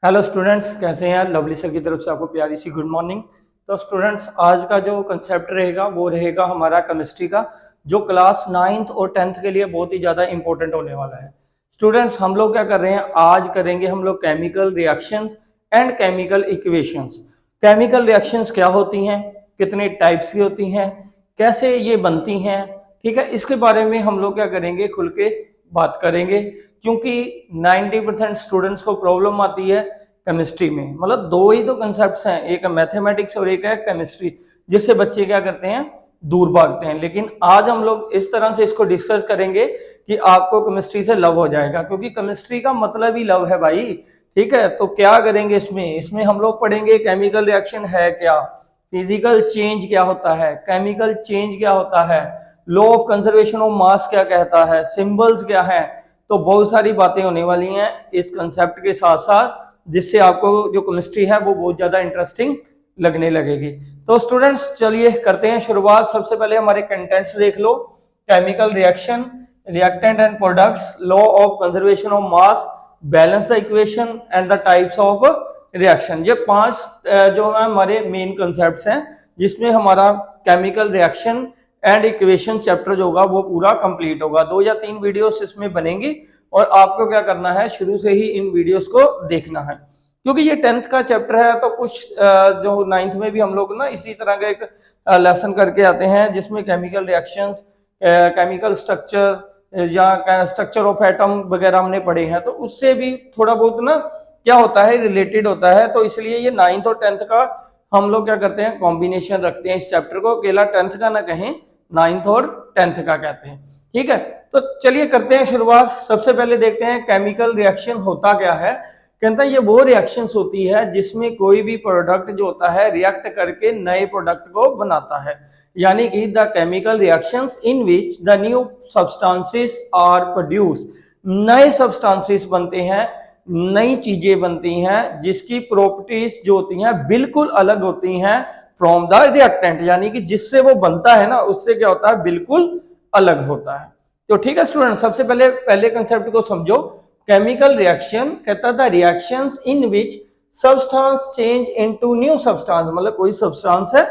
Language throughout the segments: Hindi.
हेलो स्टूडेंट्स, कैसे हैं? लवली सर की तरफ से आपको प्यारी सी गुड मॉर्निंग। तो स्टूडेंट्स, आज का जो कंसेप्ट रहेगा वो रहेगा हमारा केमिस्ट्री का, जो क्लास 9th और 10th के लिए बहुत ही ज़्यादा इंपॉर्टेंट होने वाला है। स्टूडेंट्स, हम लोग क्या कर रहे हैं, आज करेंगे हम लोग chemical reactions and chemical equations. Chemical reactions क्या होती हैं, कितने टाइप्स की होती हैं, कैसे ये बनती हैं, ठीक है, इसके बारे में हम लोग क्या करेंगे, खुल के बात करेंगे। क्योंकि 90% स्टूडेंट्स को प्रॉब्लम आती है केमिस्ट्री में, मतलब दो ही तो कंसेप्ट्स हैं, एक है मैथमेटिक्स और एक है केमिस्ट्री, जिससे बच्चे क्या करते हैं, दूर भागते हैं। लेकिन आज हम लोग इस तरह से इसको डिस्कस करेंगे कि आपको केमिस्ट्री से लव हो जाएगा, क्योंकि केमिस्ट्री का मतलब ही लव है भाई। ठीक है, तो क्या करेंगे इसमें हम लोग पढ़ेंगे केमिकल रिएक्शन है क्या, फिजिकल चेंज क्या होता है, केमिकल चेंज क्या होता है, लॉ ऑफ कंजर्वेशन ऑफ मास क्या कहता है, सिंबल्स क्या है। तो बहुत सारी बातें होने वाली हैं इस कंसेप्ट के साथ साथ, जिससे आपको जो केमिस्ट्री है वो बहुत ज्यादा इंटरेस्टिंग लगने लगेगी। तो स्टूडेंट्स, चलिए करते हैं शुरुआत। सबसे पहले हमारे कंटेंट्स देख लो। Chemical reaction, reactant and products, law of conservation of mass, balance the equation and the types of reaction. ये 5 जो है हमारे मेन कंसेप्ट हैं, जिसमें हमारा chemical reaction and equation chapter जो होगा वो पूरा कंप्लीट होगा। 2 या 3 वीडियोस इसमें बनेंगी और आपको क्या करना है, शुरू से ही इन वीडियोस को देखना है, क्योंकि ये 10th का चैप्टर है। तो कुछ जो 9th में भी हम लोग ना इसी तरह का एक लेसन करके आते हैं, जिसमें केमिकल रिएक्शंस, केमिकल स्ट्रक्चर या स्ट्रक्चर ऑफ एटम वगैरह हमने पढ़े हैं, तो उससे भी थोड़ा बहुत ना क्या होता है, रिलेटेड होता है। तो इसलिए ये 9th और 10th का हम लोग क्या करते हैं, कॉम्बिनेशन रखते हैं इस चैप्टर को, अकेला 10th का ना कहें, 9th और 10th का कहते हैं। ठीक है, तो चलिए करते हैं शुरुआत। सबसे पहले देखते हैं केमिकल रिएक्शन होता क्या है। कहता है ये वो रिएक्शंस होती है जिसमें कोई भी प्रोडक्ट जो होता है रिएक्ट करके नए प्रोडक्ट को बनाता है, यानी कि the chemical reactions in which the new substances are produce. नए सब्सटेंसेस बनते हैं, नई चीजें बनती हैं, जिसकी प्रॉपर्टीज जो होती हैं बिल्कुल अलग होती हैं फ्रॉम द रिएक्टेंट, यानी कि जिससे वो बनता है ना, उससे क्या होता है, बिल्कुल अलग होता है। तो ठीक है स्टूडेंट, सबसे पहले कंसेप्ट को समझो। केमिकल रिएक्शन कहता था reactions in which substance change into new substance, मतलब कोई सब्सटेंस है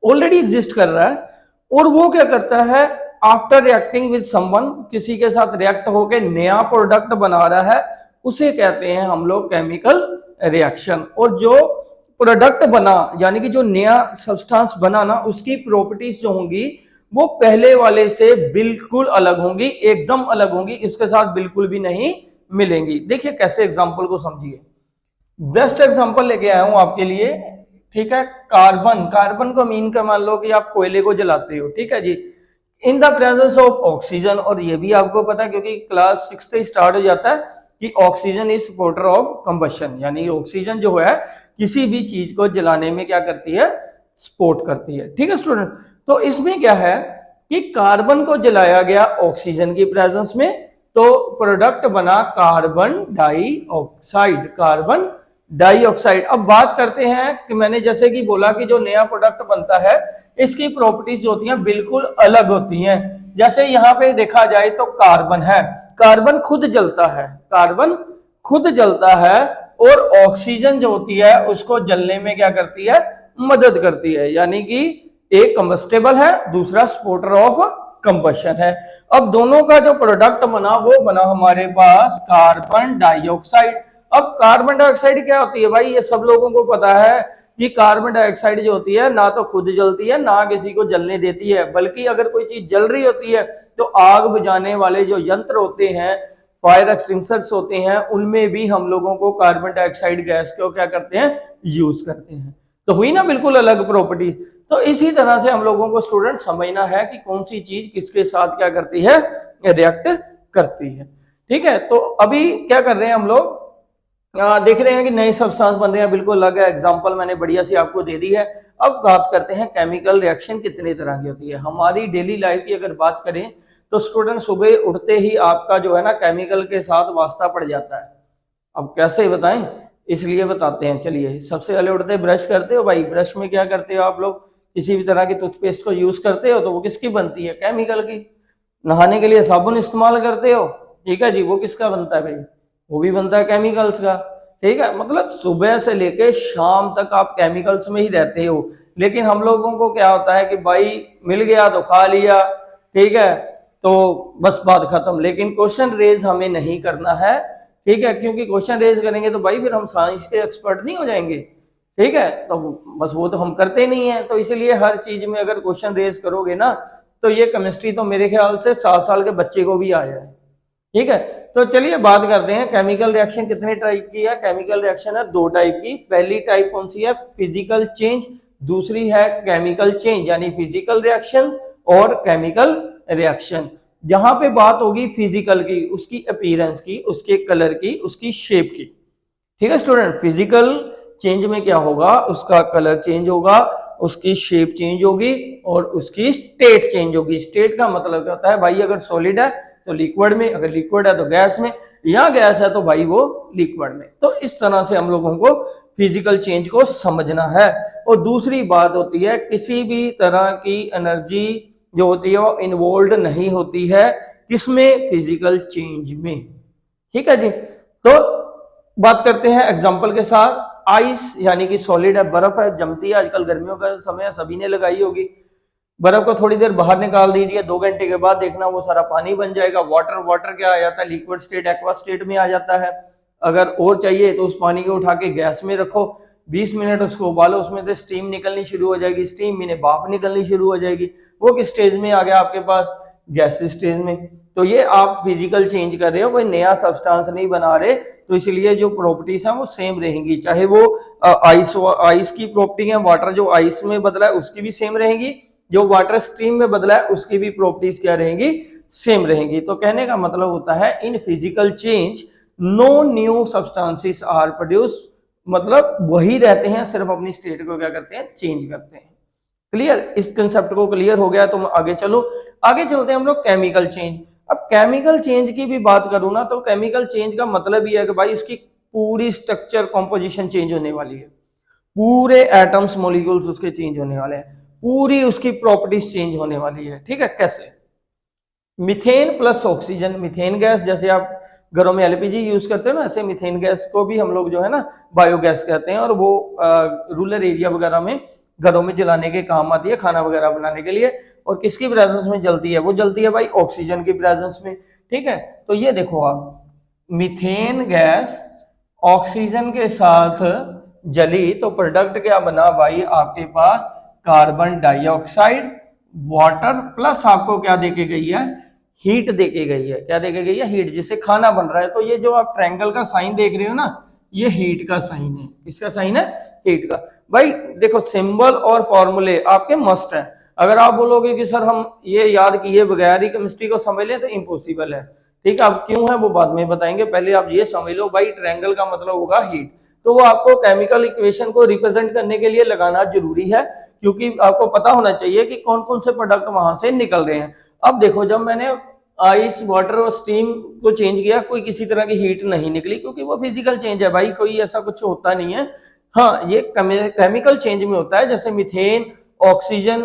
ऑलरेडी एग्जिस्ट कर रहा है और वो क्या करता है, आफ्टर रिएक्टिंग विद समवन, किसी के साथ रिएक्ट होकर नया प्रोडक्ट बना रहा है, उसे कहते हैं हम लोग केमिकल रिएक्शन। और जो प्रोडक्ट बना, यानी कि जो नया सब्सटेंस बना ना, उसकी प्रॉपर्टीज जो होंगी वो पहले वाले से बिल्कुल अलग होंगी, एकदम अलग होंगी, इसके साथ बिल्कुल भी नहीं मिलेंगी। देखिए कैसे, एग्जांपल को समझिए। बेस्ट एग्जांपल लेके आया हूं आपके लिए। ठीक है, कार्बन को मीन का मान लो कि आप कोयले को जलाते हो, ठीक है जी, in the presence of oxygen. और ये भी आपको पता है क्योंकि क्लास 6 से स्टार्ट हो जाता है कि oxygen is supporter of combustion, यानी ऑक्सीजन जो है किसी भी चीज को जलाने में क्या करती है, सपोर्ट करती है। ठीक है स्टूडेंट, तो इसमें क्या है कि कार्बन को जलाया गया ऑक्सीजन की प्रेजेंस में, तो प्रोडक्ट बना कार्बन डाइऑक्साइड, कार्बन डाइऑक्साइड। अब बात करते हैं कि मैंने जैसे कि बोला कि जो नया प्रोडक्ट बनता है इसकी प्रॉपर्टीज जो होती हैं बिल्कुल अलग होती हैं। जैसे यहाँ पे देखा जाए तो कार्बन है, कार्बन खुद जलता है, कार्बन खुद जलता है, और ऑक्सीजन जो होती है उसको जलने में क्या करती है, मदद करती है, यानी कि एक कंबस्टेबल है, दूसरा सपोर्टर ऑफ कंबशन है। अब दोनों का जो प्रोडक्ट बना वो बना हमारे पास कार्बन डाइऑक्साइड। अब कार्बन डाइऑक्साइड क्या होती है भाई, ये सब लोगों को पता है कि कार्बन डाइऑक्साइड जो होती है ना तो खुद जलती है ना किसी को जलने देती है, बल्कि अगर कोई चीज जल रही होती है तो आग बुझाने वाले जो यंत्र होते हैं, फायर एक्सटिंग्विशर्स होते हैं, उनमें भी हम लोगों को कार्बन डाइऑक्साइड गैस को क्या करते हैं, यूज करते हैं। तो हुई ना बिल्कुल अलग प्रॉपर्टी। तो इसी तरह से हम लोगों को स्टूडेंट समझना है कि कौन सी चीज किसके साथ क्या करती है, रिएक्ट करती है। ठीक है, तो अभी क्या कर रहे हैं हम लोग, देख रहे हैं कि नए सब्सटेंस बन रहे हैं, बिल्कुल अलग है। एग्जांपल मैंने बढ़िया सी आपको दे दी है। अब बात करते हैं केमिकल रिएक्शन कितने तरह की होती है। हमारी डेली लाइफ की अगर बात करें तो स्टूडेंट सुबह उठते ही आपका जो है ना केमिकल के साथ वास्ता पड़ जाता है। अब कैसे बताएं, इसलिए बताते हैं। चलिए, सबसे पहले उठते ब्रश करते हो भाई, ब्रश में क्या करते हो आप लोग, किसी भी तरह की टूथपेस्ट को यूज करते हो तो वो किसकी बनती है, केमिकल की। नहाने के लिए साबुन इस्तेमाल करते हो, ठीक है जी, वो किसका बनता है भाई, वो भी बनता है केमिकल्स का। ठीक है, मतलब सुबह से लेके शाम तक आप केमिकल्स में ही रहते हो, लेकिन हम लोगों को क्या होता है कि भाई मिल गया तो खा लिया, ठीक है, तो बस बात खत्म। लेकिन क्वेश्चन रेज हमें नहीं करना है, ठीक है, क्योंकि क्वेश्चन रेज करेंगे तो भाई फिर हम साइंस के एक्सपर्ट नहीं हो जाएंगे, ठीक है, तो बस वो तो हम करते नहीं है। तो इसलिए हर चीज में अगर क्वेश्चन रेज करोगे ना, तो ये केमिस्ट्री तो मेरे ख्याल से 7 साल के बच्चे को भी आ जाए, ठीक है। तो चलिए बात करते हैं केमिकल रिएक्शन कितने टाइप की है। केमिकल रिएक्शन है 2 टाइप की। पहली टाइप कौन सी है, फिजिकल चेंज, दूसरी है केमिकल चेंज, यानी फिजिकल रिएक्शन और केमिकल रिएक्शन। जहां पे बात होगी फिजिकल की, उसकी अपीयरेंस की, उसके कलर की, उसकी शेप की, ठीक है स्टूडेंट। फिजिकल चेंज में क्या होगा, उसका कलर चेंज होगा, उसकी शेप चेंज होगी और उसकी स्टेट चेंज होगी। स्टेट का मतलब क्या होता है भाई, अगर सॉलिड है तो लिक्विड में, अगर लिक्विड है तो गैस में, या गैस है तो भाई वो लिक्विड में। तो इस तरह से हम लोगों को फिजिकल चेंज को समझना है। और दूसरी बात होती है, किसी भी तरह की एनर्जी जो होती है वो इन्वॉल्व नहीं होती है किसमें, फिजिकल चेंज में, ठीक है जी। तो बात करते हैं एग्जांपल के साथ। आइस यानी कि सॉलिड है, बर्फ है, जमती है, आजकल गर्मियों का समय है, सभी ने लगाई होगी। बर्फ को थोड़ी देर बाहर निकाल दीजिए, 2 घंटे के बाद देखना वो सारा पानी बन जाएगा। वाटर, वाटर क्या आ जाता है, लिक्विड स्टेट, एक्वा स्टेट में आ जाता है। अगर और चाहिए तो उस पानी को उठा के गैस में रखो, 20 मिनट उसको उबालो, उसमें से स्टीम निकलनी शुरू हो जाएगी, स्टीम में भाप निकलनी शुरू हो जाएगी। वो किस स्टेज में आ गया आपके पास, गैस स्टेज में। तो ये आप फिजिकल चेंज कर रहे हो, कोई नया सब्सटेंस नहीं बना रहे, तो इसलिए जो प्रॉपर्टीज हैं वो सेम रहेंगी। चाहे वो आइस की प्रॉपर्टी है, वाटर जो आइस में बदला है उसकी भी सेम रहेगी, जो वाटर स्ट्रीम में बदला है उसकी भी प्रॉपर्टीज क्या रहेंगी, सेम रहेंगी। तो कहने का मतलब होता है in physical change no new substances are produce, मतलब वही रहते हैं, सिर्फ अपनी स्टेट को क्या करते हैं, चेंज करते हैं। क्लियर, इस कंसेप्ट को क्लियर हो गया तो आगे चलो, आगे चलते हैं हम लोग केमिकल चेंज। अब केमिकल चेंज की भी बात करूं ना, तो केमिकल चेंज का मतलब ये है कि भाई उसकी पूरी स्ट्रक्चर कॉम्पोजिशन चेंज होने वाली है, पूरे एटम्स मॉलिक्यूल्स उसके चेंज होने वाले हैं, पूरी उसकी प्रॉपर्टीज चेंज होने वाली है, ठीक है। कैसे, methane plus oxygen, methane gas जैसे आप घरों में एलपीजी यूज करते हैं ना, ऐसे मीथेन गैस को भी हम लोग जो है ना बायोगैस कहते हैं, और वो रूरल एरिया वगैरह में घरों में जलाने के काम आती है, खाना वगैरह बनाने के लिए। और किसकी प्रेजेंस में जलती है, वो जलती है भाई ऑक्सीजन की प्रेजेंस में, ठीक है। तो ये देखो आप, मीथेन गैस ऑक्सीजन के साथ जली तो प्रोडक्ट क्या बना भाई, आपके पास कार्बन डाइऑक्साइड, वाटर, प्लस आपको क्या देके गई है, हीट देके गई है। क्या देके गई है, हीट, जिससे खाना बन रहा है। तो ये जो आप ट्रायंगल का साइन देख रहे हो ना, ये हीट का साइन है। किसका साइन है, हीट का। भाई देखो, सिंबल और फॉर्मूले आपके मस्ट है। अगर आप बोलोगे कि सर हम ये याद किए बगैर ही केमिस्ट्री को समझ लें, तो इम्पॉसिबल है, ठीक है। अब क्यों है वो बाद में बताएंगे, पहले आप ये समझ लो भाई, ट्रायंगल का मतलब होगा हीट। तो वो आपको केमिकल इक्वेशन को रिप्रेजेंट करने के लिए लगाना जरूरी है, क्योंकि आपको पता होना चाहिए कि कौन कौन से प्रोडक्ट वहां से निकल रहे हैं। अब देखो, जब मैंने आइस, वाटर और स्टीम को चेंज किया, कोई किसी तरह की हीट नहीं निकली, क्योंकि वो फिजिकल चेंज है भाई, कोई ऐसा कुछ होता नहीं है। हाँ, ये केमिकल चेंज में होता है, जैसे मीथेन, ऑक्सीजन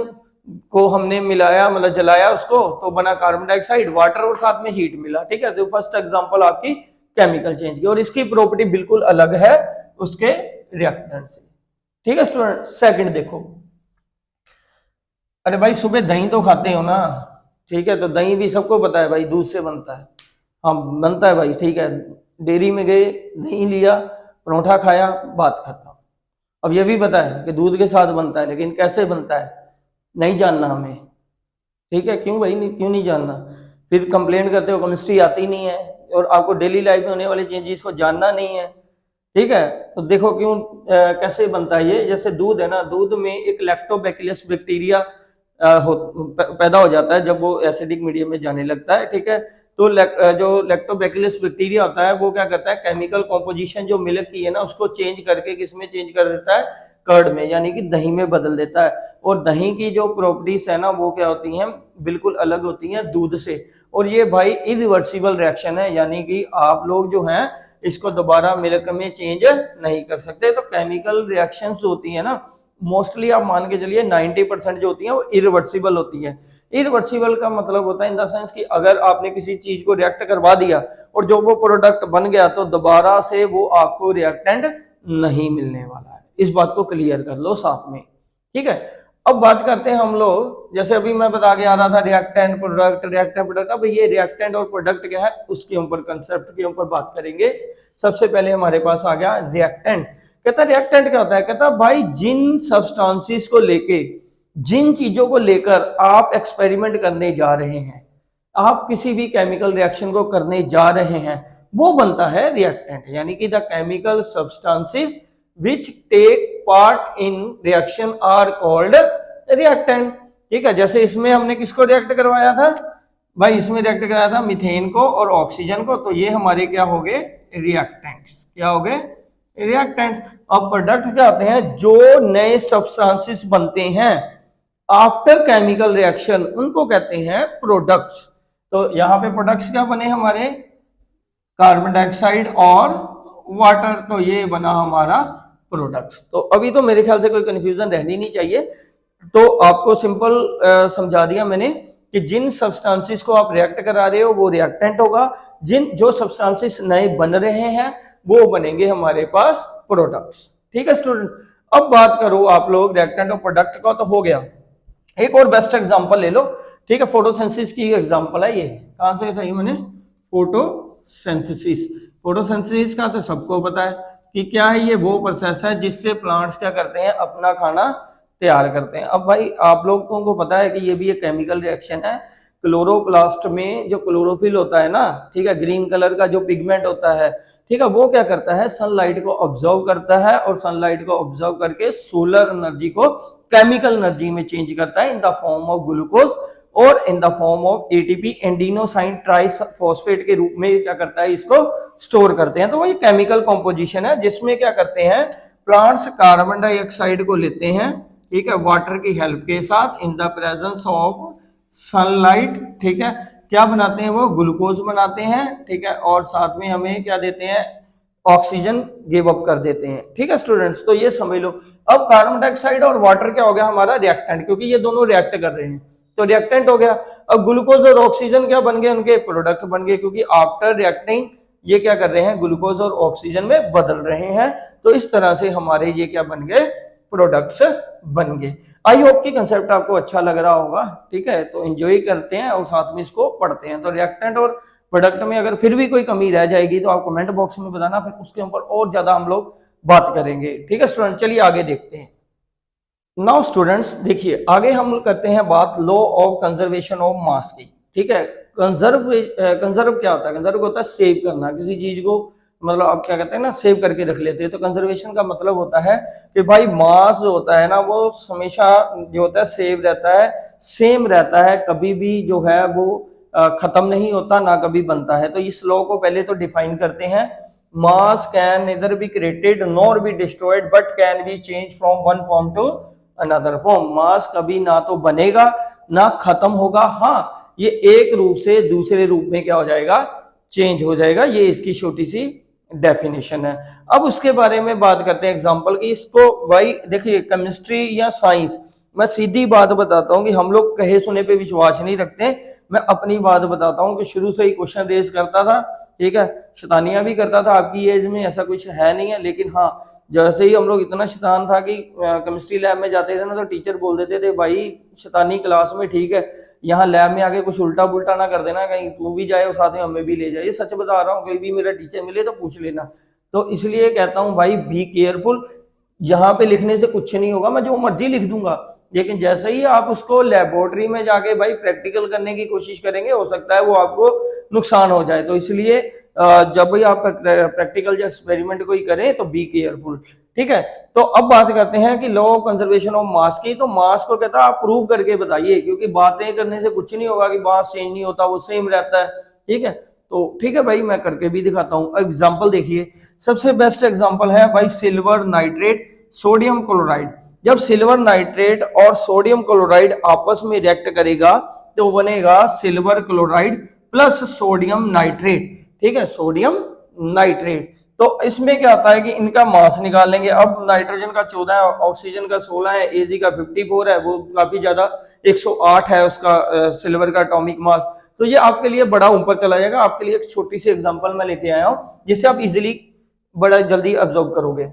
को हमने मिलाया, मतलब जलाया उसको, तो बना कार्बन डाइऑक्साइड, वाटर और साथ में हीट मिला, ठीक है। तो फर्स्ट एग्जांपल आपकी केमिकल चेंज की, और इसकी प्रॉपर्टी बिल्कुल अलग है उसके रिएक्टेंट से, ठीक है स्टूडेंट। सेकंड देखो, अरे भाई सुबह दही तो खाते हो ना, ठीक है, तो दही भी सबको पता है भाई दूध से बनता है, हाँ बनता है भाई, ठीक है। डेयरी में गए, दही लिया, परोठा खाया, बात खत्म। अब ये भी पता है कि दूध के साथ बनता है, लेकिन कैसे बनता है नहीं जानना हमें, ठीक है। क्यों भाई, क्यों नहीं जानना, फिर कंप्लेंट करते हो केमिस्ट्री आती नहीं है, और आपको डेली लाइफ में होने वाले चेंजेस को जानना नहीं है, ठीक है। तो देखो क्यों, कैसे बनता है ये, जैसे दूध है ना, दूध में एक लैक्टोबैसिलस बैक्टीरिया पैदा हो जाता है जब वो एसिडिक मीडियम में जाने लगता है, ठीक है। तो जो लैक्टोबैसिलस बैक्टीरिया होता है वो क्या करता है, केमिकल कॉम्पोजिशन जो मिल्क की है ना उसको चेंज करके किसमें चेंज कर देता है, कर्ड में, यानी कि दही में बदल देता है। और दही की जो प्रॉपर्टीज है ना वो क्या होती हैं, बिल्कुल अलग होती हैं दूध से। और ये भाई इरिवर्सिबल रिएक्शन है, यानी कि आप लोग जो हैं इसको दोबारा मिल्क में चेंज नहीं कर सकते। तो केमिकल रिएक्शंस होती है ना, मोस्टली आप मान के चलिए 90% जो होती है वो इरिवर्सिबल होती है। इरिवर्सिबल का मतलब होता है इन द सेंस कि अगर आपने किसी चीज को रिएक्ट करवा दिया और जो वो प्रोडक्ट बन गया तो दोबारा से वो आपको रिएक्टेंट नहीं मिलने वाला है। इस बात को क्लियर कर लो साथ में, ठीक है। अब बात करते हैं हम लोग, जैसे अभी मैं बता के आ रहा था रिएक्टेंट प्रोडक्ट। अब ये रिएक्टेंट और प्रोडक्ट क्या है उसके ऊपर, कंसेप्ट के ऊपर बात करेंगे। सबसे पहले हमारे पास आ गया रिएक्टेंट। कहता है रिएक्टेंट क्या होता है, कहता है भाई जिन सब्सटेंसेस को लेके, जिन चीजों को लेकर आप एक्सपेरिमेंट करने जा रहे हैं, आप किसी भी केमिकल रिएक्शन को करने जा रहे हैं, वो बनता है रिएक्टेंट। यानी कि the chemical substances which take part in reaction are called reactant. ठीक है, जैसे इसमें हमने किसको रिएक्ट करवाया था भाई, इसमें रिएक्ट कराया था मीथेन को और ऑक्सीजन को, तो ये हमारे क्या हो गए रिएक्टेंट्स। क्या हो गए रिएक्टेंट्स। अब प्रोडक्ट क्या होते हैं, जो नए सब्सटेंसेस बनते हैं आफ्टर केमिकल रिएक्शन, उनको कहते हैं प्रोडक्ट्स। तो यहाँ पे प्रोडक्ट्स क्या बने हमारे, कार्बन डाइऑक्साइड और वाटर, तो ये बना हमारा प्रोडक्ट्स। तो अभी तो मेरे ख्याल से कोई कंफ्यूजन रहनी नहीं चाहिए, तो आपको सिंपल समझा दिया मैंने कि जिन सब्सटेंसेस को आप रिएक्ट करा रहे हो वो रिएक्टेंट होगा, जो सब्सटेंसेस नए बन रहे हैं वो बनेंगे हमारे पास प्रोडक्ट्स। ठीक है स्टूडेंट, अब बात करो आप लोग रिएक्टेंट और प्रोडक्ट का तो हो गया। एक और बेस्ट एग्जांपल ले लो, ठीक है, फोटोसिंथेसिस की एग्जांपल है ये। कहां से सही मैंने, फोटोसिंथेसिस। फोटोसिंथेसिस का तो सबको पता है कि क्या है, ये वो प्रोसेस है जिससे प्लांट्स क्या करते हैं, अपना खाना तैयार करते हैं। अब भाई आप लोगों को पता है कि ये भी एक केमिकल रिएक्शन है। क्लोरोप्लास्ट में जो क्लोरोफिल होता है ना, ठीक है, ग्रीन कलर का जो पिगमेंट होता है, ठीक है, वो क्या करता है, सनलाइट को ऑब्जर्व करता है और सनलाइट को ऑब्जर्व करके सोलर एनर्जी को केमिकल एनर्जी में चेंज करता है in the form of glucose और in the form of ATP, adenosine triphosphate के रूप में क्या करता है, इसको स्टोर करते हैं। तो वो ये केमिकल कॉम्पोजिशन है जिसमें क्या करते हैं, प्लांट्स कार्बन डाइऑक्साइड को लेते हैं, ठीक है, वाटर की हेल्प के साथ इन द प्रेजेंस ऑफ सनलाइट, ठीक है, क्या बनाते हैं, वो ग्लूकोज बनाते हैं, ठीक है, और साथ में हमें क्या देते हैं, ऑक्सीजन गिव अप कर देते हैं। ठीक है स्टूडेंट्स, तो ये समझ लो। अब कार्बन डाइऑक्साइड और वाटर क्या हो गया हमारा रिएक्टेंट, क्योंकि ये दोनों रिएक्ट कर रहे हैं तो रिएक्टेंट हो गया। अब ग्लूकोज और ऑक्सीजन क्या बन गए, उनके प्रोडक्ट बन गए, क्योंकि आफ्टर रिएक्टिंग ये क्या कर रहे हैं, ग्लूकोज और ऑक्सीजन में बदल रहे हैं। तो इस तरह से हमारे ये क्या बन गए, प्रोडक्ट्स बन गए। आई होप कि कंसेप्ट आपको अच्छा लग रहा होगा। ठीक है, तो एंजॉय करते हैं और साथ में इसको पढ़ते हैं। तो रिएक्टेंट और प्रोडक्ट में अगर फिर भी कोई कमी रह जाएगी तो आप कमेंट बॉक्स में बताना, फिर उसके ऊपर और ज्यादा हम लोग बात करेंगे। ठीक है स्टूडेंट, चलिए आगे देखते हैं। नाउ स्टूडेंट्स देखिए, आगे हम करते हैं बात लॉ ऑफ कंजर्वेशन ऑफ मास की। ठीक है, कंजर्व क्या होता है, कंजर्व होता है सेव करना किसी चीज को, मतलब आप क्या कहते हैं ना, सेव करके रख लेते हैं। तो कंजर्वेशन का मतलब होता है कि भाई मास जो होता है ना वो हमेशा जो होता है सेव रहता है, सेम रहता है, कभी भी जो है वो खत्म नहीं होता, ना कभी बनता है। तो इस लॉ को पहले तो डिफाइन करते हैं, mass can neither be created nor be destroyed but can be change from one form to another form. Mass कभी ना तो बनेगा ना खत्म होगा, हाँ ये एक रूप से दूसरे रूप में क्या हो जाएगा, चेंज हो जाएगा। ये इसकी छोटी सी डेफिनेशन है। अब उसके बारे में बात करते हैं एग्जांपल की। इसको भाई देखिए, केमिस्ट्री या साइंस, मैं सीधी बात बताता हूं कि हम लोग कहे सुने पे विश्वास नहीं रखते। मैं अपनी बात बताता हूं कि शुरू से ही क्वेश्चन रेज करता था, ठीक है, शैतानियां भी करता था। आपकी एज में ऐसा कुछ है नहीं है, लेकिन हाँ जैसे ही हम लोग इतना शैतान था कि केमिस्ट्री लैब में जाते थे ना तो टीचर बोल देते थे, भाई शैतानी क्लास में ठीक है, यहाँ लैब में आके कुछ उल्टा पुल्टा ना कर देना, कहीं तू भी जाए और साथ में हमें भी ले जाए। ये सच बता रहा हूँ, कोई भी मेरा टीचर मिले तो पूछ लेना। तो इसलिए कहता हूँ भाई बी केयरफुल, यहाँ पे लिखने से कुछ नहीं होगा, मैं जो मर्जी लिख दूंगा, लेकिन जैसे ही आप उसको लेबोरेटरी में जाके भाई प्रैक्टिकल करने की कोशिश करेंगे, हो सकता है वो आपको नुकसान हो जाए। तो इसलिए जब भी आप प्रैक्टिकल या एक्सपेरिमेंट कोई करें तो बी केयरफुल। ठीक है, तो अब बात करते हैं कि लॉ ऑफ कंजर्वेशन ऑफ मास की। तो मास को कहता है आप प्रूव करके बताइए, क्योंकि बातें करने से कुछ नहीं होगा कि मास चेंज नहीं होता, वो सेम रहता है। ठीक है, तो ठीक है भाई, मैं करके भी दिखाता हूं। एग्जांपल देखिए, सबसे बेस्ट एग्जांपल है भाई सिल्वर नाइट्रेट सोडियम क्लोराइड। जब सिल्वर नाइट्रेट और सोडियम क्लोराइड आपस में रिएक्ट करेगा तो बनेगा silver chloride plus sodium nitrate. ठीक है, सोडियम नाइट्रेट। तो इसमें क्या होता है कि इनका मास निकाल लेंगे। अब नाइट्रोजन का 14 है, ऑक्सीजन का 16 है, एजी का 54 है, वो काफी ज्यादा 108 है उसका सिल्वर का एटॉमिक मास। तो ये आपके लिए बड़ा ऊपर चला जाएगा। आपके लिए एक छोटी सी एग्जांपल मैं लेके आया हूं जिससे आप इजीली बड़ा जल्दी ऑब्जर्व करोगे।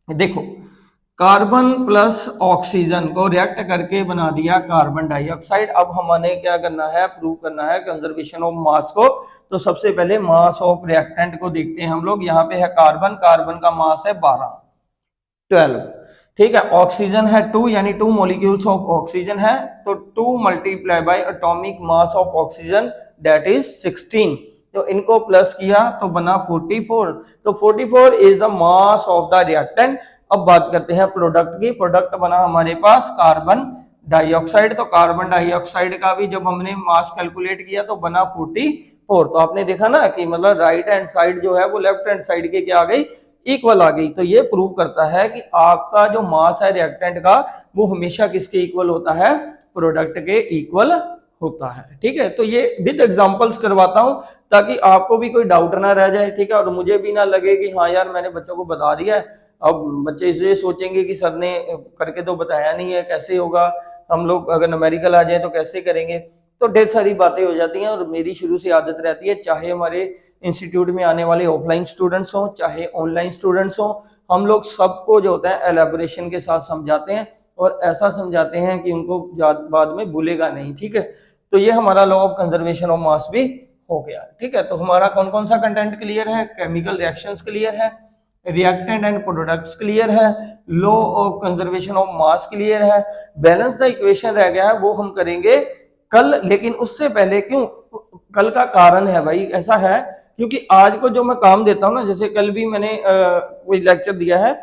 देखो, कार्बन प्लस ऑक्सीजन को रिएक्ट करके बना दिया कार्बन डाइऑक्साइड। अब हमने क्या करना है, प्रूव करना है कंजर्वेशन ऑफ मास को। तो सबसे पहले मास ऑफ रिएक्टेंट को देखते हैं हम लोग। यहाँ पे है कार्बन, कार्बन का मास है 12, ठीक है। ऑक्सीजन है 2, यानी 2 मॉलिक्यूल्स ऑफ ऑक्सीजन है, तो 2 multiply by atomic mass of oxygen that is 16। तो इनको प्लस किया तो बना 44। तो 44 is the mass of the reactant. अब बात करते हैं प्रोडक्ट की। प्रोडक्ट बना हमारे पास कार्बन डाइऑक्साइड। तो कार्बन डाइऑक्साइड का भी जब हमने मास कैलकुलेट किया तो बना 44। तो आपने देखा ना कि मतलब राइट हैंड साइड जो है वो लेफ्ट हैंड साइड के क्या आ गई, इक्वल आ गई। तो ये प्रूव करता है कि आपका जो मास है रिएक्टेंट का वो हमेशा किसके इक्वल होता है, प्रोडक्ट के इक्वल होता है। ठीक है, तो ये विद एग्जांपल्स करवाता हूं ताकि आपको भी कोई डाउट ना रह जाए। ठीक है, और मुझे भी ना लगे कि हाँ यार मैंने बच्चों को बता दिया है, अब बच्चे इसे सोचेंगे कि सर ने करके तो बताया नहीं है, कैसे होगा, हम लोग अगर न्यूमेरिकल आ जाए तो कैसे करेंगे। तो ढेर सारी बातें हो जाती हैं। और मेरी शुरू से आदत रहती है, चाहे हमारे इंस्टीट्यूट में आने वाले ऑफलाइन स्टूडेंट्स हों चाहे ऑनलाइन स्टूडेंट्स हों, हम लोग सबको जो होता है एलेबोरेशन के साथ समझाते हैं और ऐसा समझाते हैं कि उनको बाद में भूलेगा नहीं। ठीक है, तो ये हमारा लॉ ऑफ कंजर्वेशन ऑफ मास भी हो गया। ठीक है, तो हमारा कौन कौन सा कंटेंट क्लियर है, केमिकल रिएक्शंस क्लियर है, रिएक्टेंट एंड प्रोडक्ट्स क्लियर है, law of conservation of mass clear है, बैलेंस द इक्वेशन रह गया है वो हम करेंगे कल। लेकिन उससे पहले क्यों, कल का कारण है भाई ऐसा है क्योंकि आज को जो मैं काम देता हूं ना, जैसे कल भी मैंने कोई लेक्चर दिया है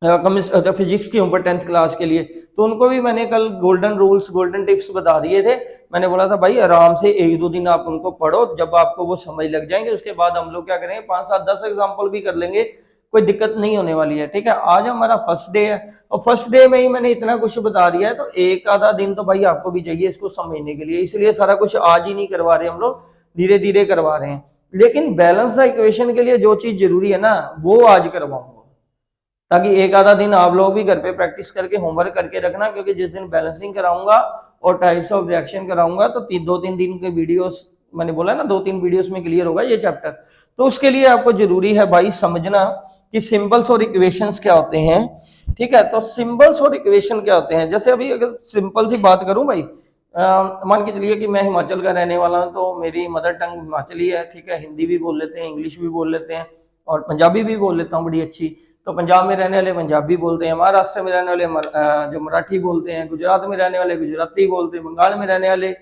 फिजिक्स के ऊपर 10th क्लास के लिए, तो उनको भी मैंने कल गोल्डन रूल्स गोल्डन टिप्स बता दिए थे। मैंने बोला था भाई आराम से 1-2 दिन आप उनको पढ़ो, जब आपको वो समझ लग जाएंगे उसके बाद हम लोग क्या करेंगे 5-7-10 एग्जाम्पल भी कर लेंगे, कोई दिक्कत नहीं होने वाली है। ठीक है, आज हमारा फर्स्ट डे है और फर्स्ट डे में ही मैंने इतना कुछ बता दिया है, तो एक आधा दिन तो भाई आपको भी चाहिए इसको समझने के लिए, इसलिए सारा कुछ आज ही नहीं करवा रहे हम लोग, धीरे धीरे करवा रहे हैं। लेकिन बैलेंस द इक्वेशन के लिए जो चीज जरूरी है ना वो आज करवाऊंगा, ताकि एक आधा दिन आप लोग भी घर पे प्रैक्टिस करके होमवर्क करके रखना, क्योंकि जिस दिन बैलेंसिंग कराऊंगा और टाइप्स ऑफ रिएक्शन कराऊंगा तो 2-3 दिन के वीडियोस, मैंने बोला ना 2-3 वीडियोस में क्लियर होगा ये चैप्टर। तो उसके लिए आपको जरूरी है भाई समझना कि सिंबल्स और इक्वेशंस क्या होते हैं। ठीक है, तो सिंबल्स और इक्वेशन क्या होते हैं, जैसे अभी अगर सिंपल सी बात करूं भाई, मान के चलिए कि मैं हिमाचल का रहने वाला हूं, तो मेरी मदर टंग हिमाचली है। ठीक है, हिंदी भी बोल लेते हैं, इंग्लिश भी बोल लेते हैं और पंजाबी भी बोल लेता हूँ बड़ी अच्छी। तो पंजाब में रहने वाले पंजाबी बोलते हैं, महाराष्ट्र में रहने वाले जो मराठी बोलते हैं, गुजरात में रहने वाले गुजराती बोलते हैं, बंगाल में रहने वाले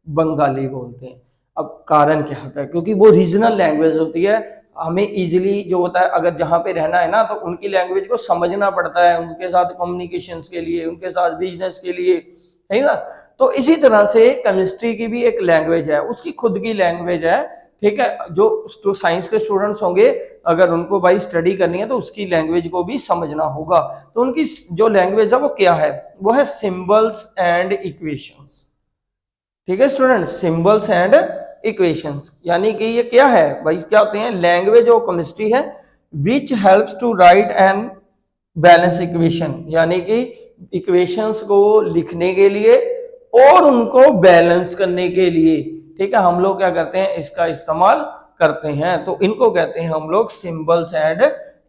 बंगाली बोलते हैं। अब कारण क्या होता है, क्योंकि वो रीजनल लैंग्वेज होती है, हमें इजीली जो होता है अगर जहाँ पे रहना है ना तो उनकी लैंग्वेज को समझना पड़ता है, उनके साथ कम्युनिकेशन के लिए, उनके साथ बिजनेस के लिए, है ना। तो इसी तरह से केमिस्ट्री की भी एक लैंग्वेज है, उसकी खुद की लैंग्वेज है। ठीक है, जो साइंस के स्टूडेंट्स होंगे अगर उनको भाई स्टडी करनी है तो उसकी लैंग्वेज को भी समझना होगा। तो उनकी जो लैंग्वेज है वो क्या है, वो है सिंबल्स एंड इक्वेशंस। ठीक है स्टूडेंट्स, सिंबल्स एंड इक्वेशंस, यानी कि ये क्या है भाई, क्या होते हैं, लैंग्वेज ऑफ केमिस्ट्री है which helps to write and balance equation, यानी कि इक्वेशंस को लिखने के लिए और उनको बैलेंस करने के लिए। ठीक है, हम लोग क्या करते हैं, इसका इस्तेमाल करते हैं, तो इनको कहते हैं हम लोग सिंबल्स एंड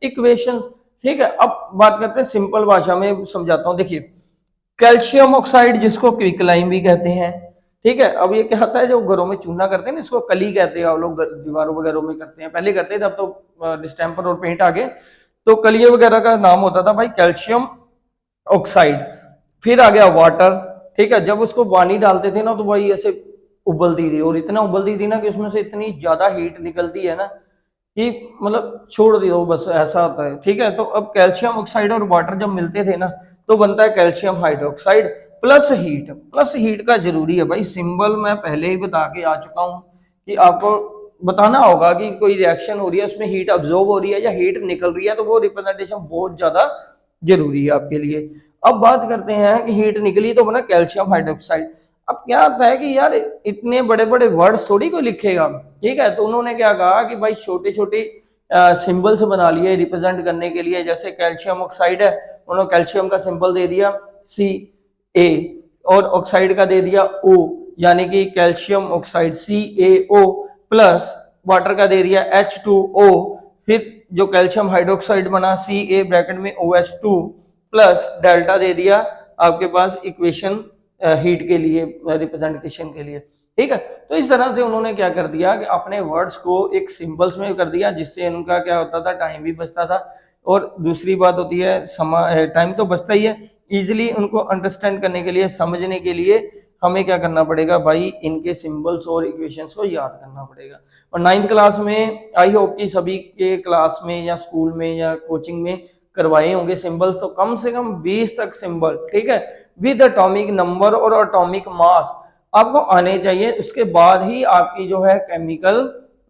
इक्वेशंस। ठीक है, अब बात करते हैं सिंपल भाषा में समझाता हूं। देखिए, कैल्शियम ऑक्साइड जिसको क्विकलाइम भी कहते हैं। ठीक है, अब ये क्या होता है, जो घरों में चूना करते हैं ना इसको कली कहते हैं, आप लोग दीवारों वगैरह में करते हैं, पहले करते थे, अब तो डिस्टेम्पर और पेंट आ गए, तो कलिए वगैरह का नाम होता था भाई कैल्शियम ऑक्साइड। फिर आ गया वाटर। ठीक है, जब उसको पानी डालते थे ना तो भाई ऐसे उबलती थी, और इतना उबलती थी ना कि उसमें से इतनी ज्यादा हीट निकलती है ना कि मतलब छोड़ दियो बस, ऐसा होता है। ठीक है, तो अब कैल्शियम ऑक्साइड और वाटर जब मिलते थे ना तो बनता है calcium hydroxide plus heat. Plus heat का जरूरी है भाई, सिंबल मैं पहले ही बता के आ चुका हूं कि आपको बताना होगा कि कोई रिएक्शन हो रही है उसमें हीट अब्जॉर्ब हो रही है या हीट निकल रही है, तो वो रिप्रेजेंटेशन बहुत ज्यादा जरूरी है आपके लिए। अब बात करते हैं कि हीट निकली तो बना कैल्शियम हाइड्रोक्साइड। अब क्या होता है कि यार इतने बड़े बड़े वर्ड्स थोड़ी कोई लिखेगा। ठीक है, तो उन्होंने क्या कहा कि भाई छोटे छोटे सिंबल्स बना लिए रिप्रेजेंट करने के लिए। जैसे कैल्शियम ऑक्साइड है, उन्होंने कैल्शियम का सिंबल दे दिया Ca और ऑक्साइड का दे दिया O, यानी कि calcium oxide CaO plus water का दे दिया H2O। फिर जो कैल्शियम हाइड्रोक्साइड बना Ca ब्रैकेट में OH2 प्लस डेल्टा दे दिया आपके पास इक्वेशन हीट के लिए, रिप्रेजेंटेशन के लिए। ठीक है, तो इस तरह से उन्होंने क्या कर दिया कि अपने वर्ड्स को एक सिंबल्स में कर दिया, जिससे उनका क्या होता था, टाइम भी बचता था। और दूसरी बात होती है टाइम तो बचता ही है, इजिली उनको अंडरस्टैंड करने के लिए, समझने के लिए हमें क्या करना पड़ेगा भाई, इनके सिंबल्स और इक्वेशंस को याद करना पड़ेगा। और 9th क्लास में आई होप कि सभी के क्लास में या स्कूल में या कोचिंग में करवाए होंगे सिंबल, तो कम से कम 20 तक सिंबल, ठीक है, विद एटॉमिक नंबर और एटॉमिक मास आपको आने चाहिए। उसके बाद ही आपकी जो है केमिकल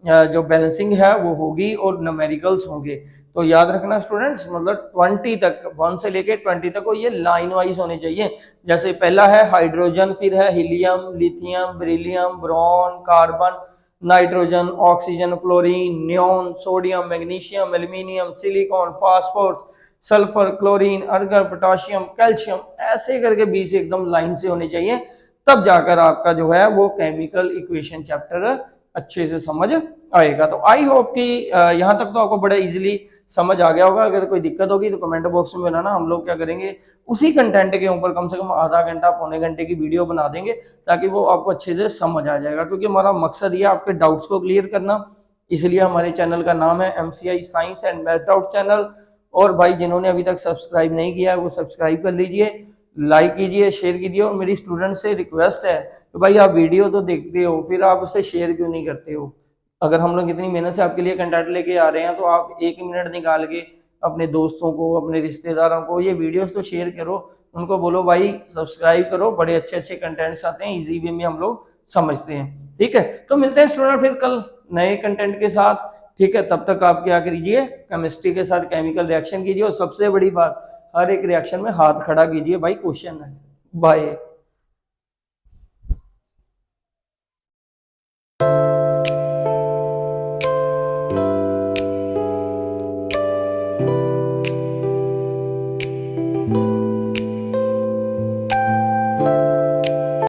जो बैलेंसिंग है वो होगी और न्यूमेरिकल्स होंगे। तो याद रखना स्टूडेंट्स, मतलब 20 तक, 1 से लेके 20 तक, ये लाइन वाइज होने चाहिए। जैसे पहला है हाइड्रोजन, फिर है helium, lithium, beryllium, boron, carbon, nitrogen, oxygen, fluorine, neon, sodium, magnesium, aluminium, silicon, phosphorus, sulphur, chlorine, argon, potassium, calcium, ऐसे करके 20 एकदम लाइन से होने चाहिए। तब जाकर आपका जो है वो केमिकल इक्वेशन चैप्टर अच्छे से समझ आएगा। तो आई होप कि यहाँ तक तो आपको बड़ा इजीली समझ आ गया होगा। अगर कोई दिक्कत होगी तो कमेंट बॉक्स में बनाना, हम लोग क्या करेंगे उसी कंटेंट के ऊपर कम से कम आधा घंटा पौने घंटे की वीडियो बना देंगे, ताकि वो आपको अच्छे से समझ आ जाएगा। क्योंकि हमारा मकसद ये आपके डाउट्स को क्लियर करना, इसलिए हमारे चैनल का नाम है MCI science and math doubt channel. और भाई जिन्होंने अभी तक सब्सक्राइब नहीं किया है वो सब्सक्राइब कर लीजिए, लाइक कीजिए, शेयर कीजिए। और मेरी स्टूडेंट से रिक्वेस्ट है कि भाई आप वीडियो तो देखते हो, फिर आप उसे शेयर क्यों नहीं करते हो? अगर हम लोग इतनी मेहनत से आपके लिए कंटेंट लेके आ रहे हैं, तो आप 1 मिनट निकाल के अपने दोस्तों को, अपने रिश्तेदारों को ये वीडियोस तो शेयर करो, उनको बोलो भाई सब्सक्राइब करो, बड़े अच्छे अच्छे कंटेंट्स आते हैं, इजी वे में हम लोग समझते हैं। ठीक है, तो मिलते हैं स्टूडेंट फिर कल नए कंटेंट के साथ। ठीक है, तब तक आप क्या करिए, केमिस्ट्री के साथ केमिकल रिएक्शन कीजिए, और सबसे बड़ी बात, हर एक रिएक्शन में हाथ खड़ा कीजिए भाई, क्वेश्चन है। बाय।